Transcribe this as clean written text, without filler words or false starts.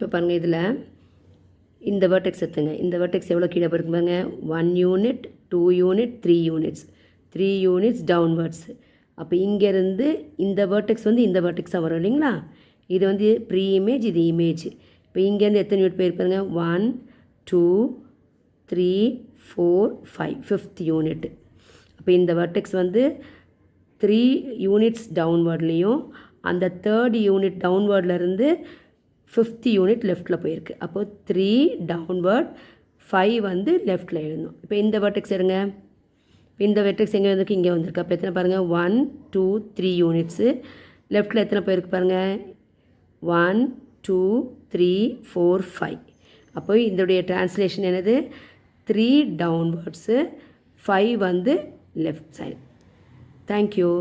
இப்போ பாருங்கள், இதில் இந்த வேர்டெக்ஸ் எடுத்துங்க. இந்த வேர்டெக்ஸ் எவ்வளோ கீழே போயிருக்கு பாருங்க. 1 unit, 2 unit, 3 units, 3 units downwards. அப்போ இங்கேருந்து இந்த வேர்டெக்ஸ் வந்து இந்த வேர்டெக்ஸாக வரும் இல்லைங்களா. இது வந்து ப்ரீ இமேஜ், இது இமேஜ். இப்போ இங்கேருந்து எத்தனை யூனிட் போயிருப்பாருங்க? 1 2 3 4 5 5th unit. அப்போ இந்த வேர்டெக்ஸ் வந்து 3 யூனிட்ஸ் டவுன்வர்ட்லேயும் அந்த 3rd யூனிட் டவுன்வர்ட்லேருந்து 5th யூனிட் லெஃப்ட்டில் போயிருக்கு. அப்போது 3 டவுன்வர்ட், 5 வந்து லெஃப்ட்டில் எழுதணும். இப்போ இந்த வேர்டெக்ஸ் எடுங்க. இந்த வெர்டெக்ஸ் எங்கே வந்திருக்கு? இங்கே வந்திருக்கு. அப்போ எத்தனை பாருங்கள்? 1 2 3 யூனிட்ஸு. லெஃப்ட்டில் எத்தனை போயிருக்கு பாருங்கள்? 1 2 3 4 5. அப்போ இதோடைய டிரான்ஸ்லேஷன் என்னது? 3 டவுன்வர்ட்ஸு, 5 வந்து லெஃப்ட் சைடு. தேங்க்யூ.